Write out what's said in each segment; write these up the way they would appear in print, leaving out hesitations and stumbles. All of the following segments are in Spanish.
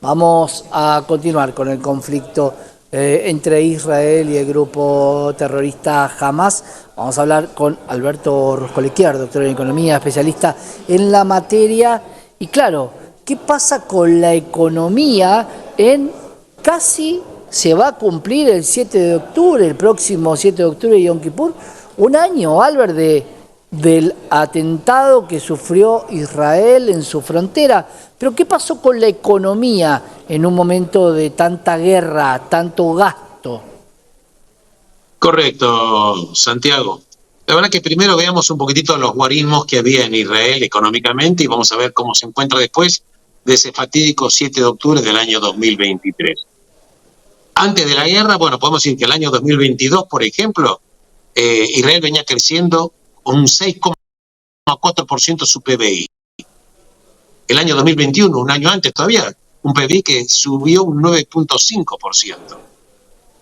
Vamos a continuar con el conflicto entre Israel y el grupo terrorista Hamas. Vamos a hablar con Alberto Roscolequiar, doctor en economía, especialista en la materia. Y claro, ¿qué pasa con la economía en casi se va a cumplir el 7 de octubre, el próximo 7 de octubre, Yom Kippur? Un año, Albert, del atentado que sufrió Israel en su frontera. Pero ¿qué pasó con la economía en un momento de tanta guerra, tanto gasto? Correcto, Santiago. La verdad que primero veamos un poquitito los guarismos que había en Israel económicamente y vamos a ver cómo se encuentra después de ese fatídico 7 de octubre del año 2023. Antes de la guerra, bueno, podemos decir que el año 2022, por ejemplo, Israel venía creciendo un 6,4% su PBI. El año 2021, un año antes todavía, un PBI que subió un 9,5%.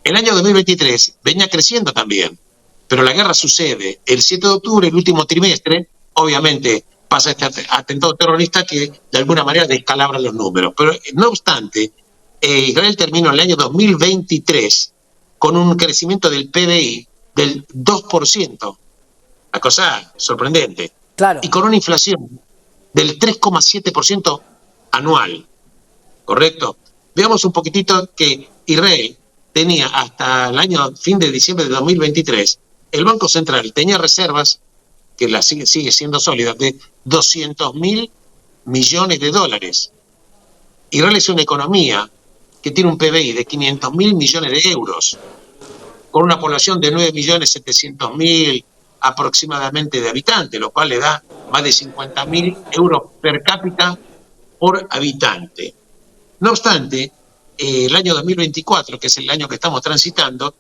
El año 2023 venía creciendo también, pero la guerra sucede el 7 de octubre, el último trimestre, obviamente pasa este atentado terrorista que de alguna manera descalabra los números. Pero no obstante, Israel terminó el año 2023 con un crecimiento del PBI del 2%, la cosa sorprendente, Claro. y con una inflación del 3,7% anual, ¿correcto? Veamos un poquitito que Israel tenía hasta el año fin de diciembre de 2023, el Banco Central tenía reservas, que la sigue siendo sólida, de 200.000 millones de dólares. Israel es una economía que tiene un PBI de 500.000 millones de euros, con una población de 9.700.000 aproximadamente de habitantes, lo cual le da más de 50.000 euros per cápita por habitante. No obstante, el año 2024, que es el año que estamos transitando,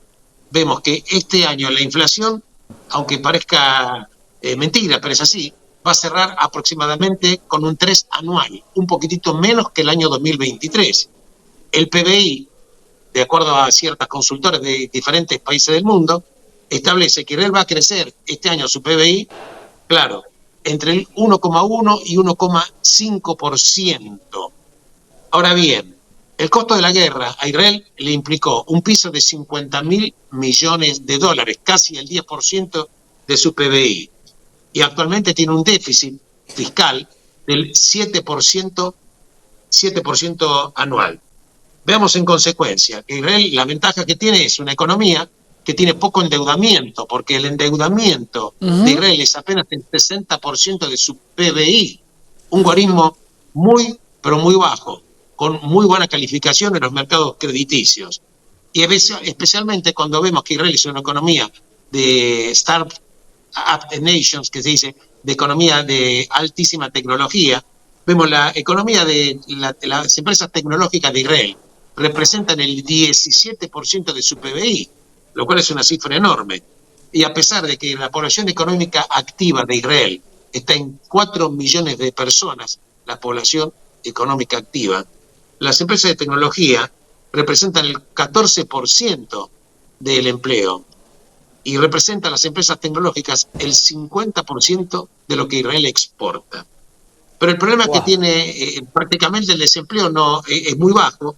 vemos que este año la inflación, aunque parezca mentira, pero es así, va a cerrar aproximadamente con un 3 anual, un poquitito menos que el año 2023. El PBI, de acuerdo a ciertas consultoras de diferentes países del mundo, establece que Israel va a crecer este año su PBI, claro, entre el 1,1 y 1,5%. Ahora bien, el costo de la guerra a Israel le implicó un piso de 50.000 millones de dólares, casi el 10% de su PBI. Y actualmente tiene un déficit fiscal del 7% anual. Veamos en consecuencia que Israel, la ventaja que tiene es una economía que tiene poco endeudamiento, porque el endeudamiento de Israel es apenas el 60% de su PBI, un guarismo muy, pero muy bajo, con muy buena calificación en los mercados crediticios. Y especialmente cuando vemos que Israel es una economía de Startup Nations, que se dice, de economía de altísima tecnología, vemos la economía de las empresas tecnológicas de Israel representan el 17% de su PBI, lo cual es una cifra enorme. Y a pesar de que la población económica activa de Israel está en 4 millones de personas, la población económica activa, las empresas de tecnología representan el 14% del empleo y representan las empresas tecnológicas el 50% de lo que Israel exporta. Pero el problema que Wow. tiene prácticamente el desempleo no es muy bajo.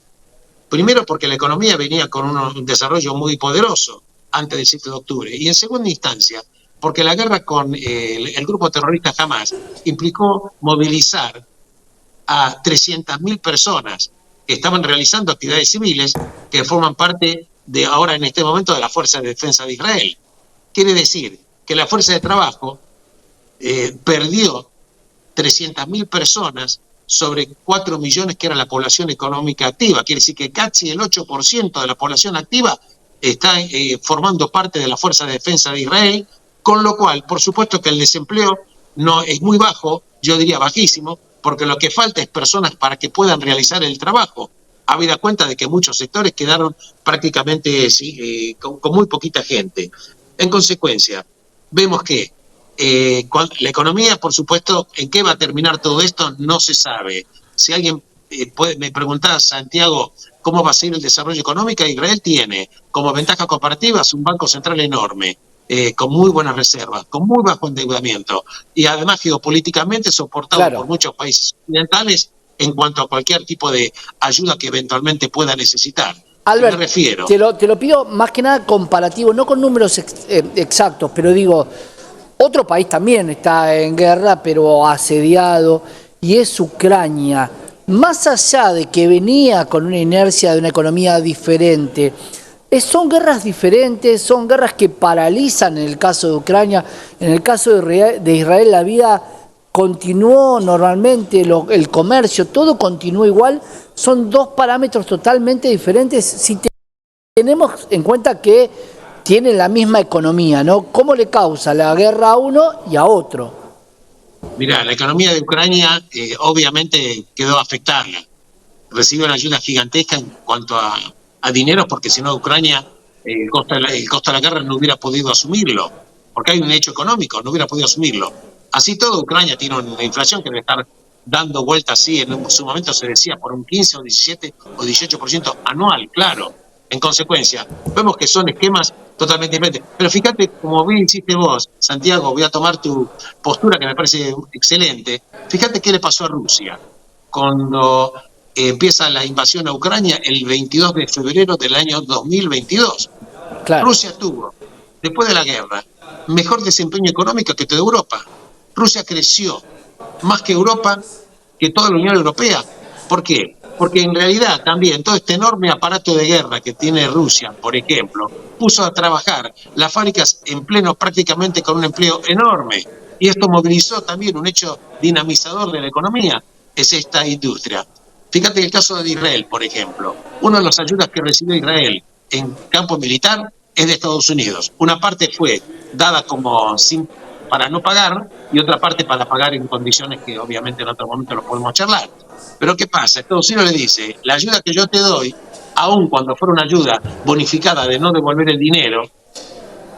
Primero porque la economía venía con un desarrollo muy poderoso antes del 7 de octubre. Y en segunda instancia, porque la guerra con el grupo terrorista Hamas implicó movilizar a 300.000 personas que estaban realizando actividades civiles que forman parte de ahora en este momento de la Fuerza de Defensa de Israel. Quiere decir que la Fuerza de Trabajo perdió 300.000 personas sobre 4 millones que era la población económica activa. Quiere decir que casi el 8% de la población activa está formando parte de la Fuerza de Defensa de Israel, con lo cual, por supuesto que el desempleo no es muy bajo, yo diría bajísimo, porque lo que falta es personas para que puedan realizar el trabajo, habida cuenta de que muchos sectores quedaron prácticamente con muy poquita gente. En consecuencia, vemos que la economía, por supuesto, ¿en qué va a terminar todo esto? No se sabe. Si alguien me preguntaba, Santiago, ¿cómo va a ser el desarrollo económico? Israel tiene como ventaja comparativa un banco central enorme, con muy buenas reservas, con muy bajo endeudamiento y además geopolíticamente soportado Claro. por muchos países occidentales en cuanto a cualquier tipo de ayuda que eventualmente pueda necesitar. Albert, me refiero. Te lo pido más que nada comparativo, no con números exactos, pero digo, otro país también está en guerra, pero asediado, y es Ucrania. Más allá de que venía con una inercia de una economía diferente, son guerras diferentes, son guerras que paralizan en el caso de Ucrania. En el caso de Israel la vida continuó normalmente, el comercio, todo continuó igual. Son dos parámetros totalmente diferentes si tenemos en cuenta que tienen la misma economía, ¿no? ¿Cómo le causa la guerra a uno y a otro? Mirá, la economía de Ucrania obviamente quedó afectada. Recibe una ayuda gigantesca en cuanto a dinero, porque si no Ucrania, el costo de la guerra no hubiera podido asumirlo, porque hay un hecho económico, no hubiera podido asumirlo. Así todo, Ucrania tiene una inflación que debe estar dando vueltas, así en su momento se decía por un 15 o 17 o 18% anual, claro. En consecuencia, vemos que son esquemas totalmente diferentes. Pero fíjate, como bien hiciste vos, Santiago, voy a tomar tu postura que me parece excelente. Fíjate qué le pasó a Rusia cuando empieza la invasión a Ucrania el 22 de febrero del año 2022. Claro. Rusia tuvo, después de la guerra, mejor desempeño económico que toda Europa. Rusia creció más que Europa, que toda la Unión Europea. ¿Por qué? Porque en realidad también todo este enorme aparato de guerra que tiene Rusia, por ejemplo, puso a trabajar las fábricas en pleno, prácticamente con un empleo enorme. Y esto movilizó también un hecho dinamizador de la economía, es esta industria. Fíjate el caso de Israel, por ejemplo. Una de las ayudas que recibió Israel en campo militar es de Estados Unidos. Una parte fue dada como para no pagar y otra parte para pagar en condiciones que obviamente en otro momento lo podemos charlar. Pero ¿qué pasa? Estados Unidos le dice, la ayuda que yo te doy, aun cuando fuera una ayuda bonificada de no devolver el dinero,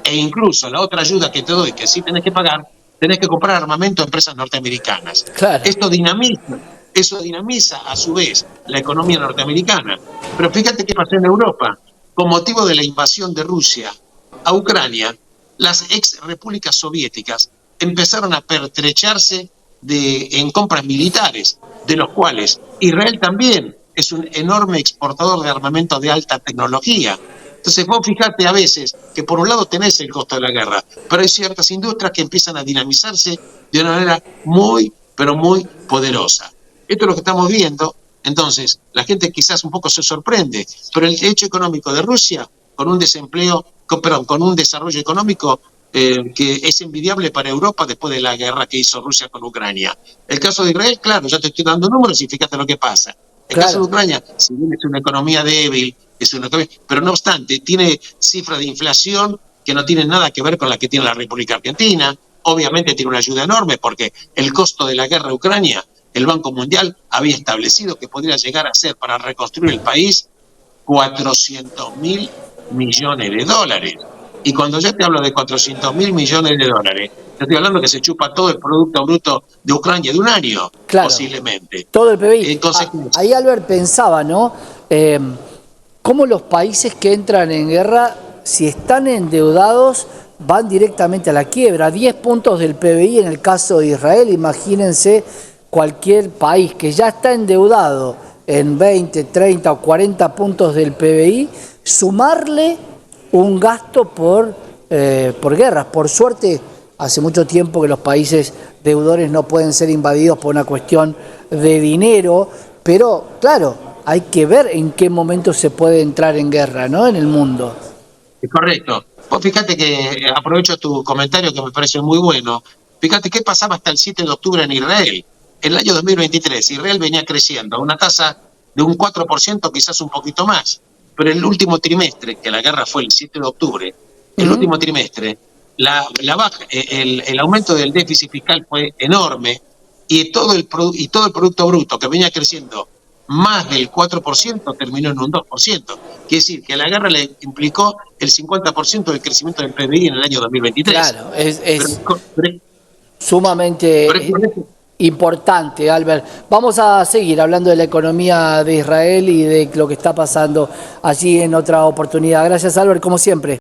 e incluso la otra ayuda que te doy, que sí tenés que pagar, tenés que comprar armamento a empresas norteamericanas. Claro. Eso dinamiza a su vez la economía norteamericana. Pero fíjate qué pasó en Europa. Con motivo de la invasión de Rusia a Ucrania, las ex repúblicas soviéticas empezaron a pertrecharse en compras militares, de los cuales Israel también es un enorme exportador de armamento de alta tecnología. Entonces vos fijate a veces que por un lado tenés el costo de la guerra, pero hay ciertas industrias que empiezan a dinamizarse de una manera muy, pero muy poderosa. Esto es lo que estamos viendo. Entonces la gente quizás un poco se sorprende, pero el hecho económico de Rusia, con un con un desarrollo económico que es envidiable para Europa después de la guerra que hizo Rusia con Ucrania. El caso de Israel, claro, ya te estoy dando números y fíjate lo que pasa. El caso de Ucrania, si bien es una economía débil, pero no obstante, tiene cifras de inflación que no tienen nada que ver con la que tiene la República Argentina. Obviamente tiene una ayuda enorme porque el costo de la guerra a Ucrania, el Banco Mundial había establecido que podría llegar a ser para reconstruir el país 400.000 millones de dólares. Y cuando ya te hablo de 400.000 millones de dólares, te estoy hablando que se chupa todo el Producto Bruto de Ucrania de un año, claro, posiblemente. Todo el PBI. Ahí Albert pensaba, ¿no? Cómo los países que entran en guerra, si están endeudados, van directamente a la quiebra. 10 puntos del PBI en el caso de Israel. Imagínense cualquier país que ya está endeudado en 20, 30 o 40 puntos del PBI, sumarle un gasto por guerras. Por suerte, hace mucho tiempo que los países deudores no pueden ser invadidos por una cuestión de dinero, pero claro, hay que ver en qué momento se puede entrar en guerra, ¿no? En el mundo. Es correcto. Vos fíjate que aprovecho tu comentario que me parece muy bueno. Fíjate qué pasaba hasta el 7 de octubre en Israel. En el año 2023, Israel venía creciendo a una tasa de un 4%, quizás un poquito más. Pero el último trimestre, que la guerra fue el 7 de octubre, el último trimestre, el aumento del déficit fiscal fue enorme y todo el Producto Bruto que venía creciendo más del 4% terminó en un 2%. Quiere decir que la guerra le implicó el 50% del crecimiento del PBI en el año 2023. Claro, es sumamente importante, Albert. Vamos a seguir hablando de la economía de Israel y de lo que está pasando allí en otra oportunidad. Gracias, Albert, como siempre.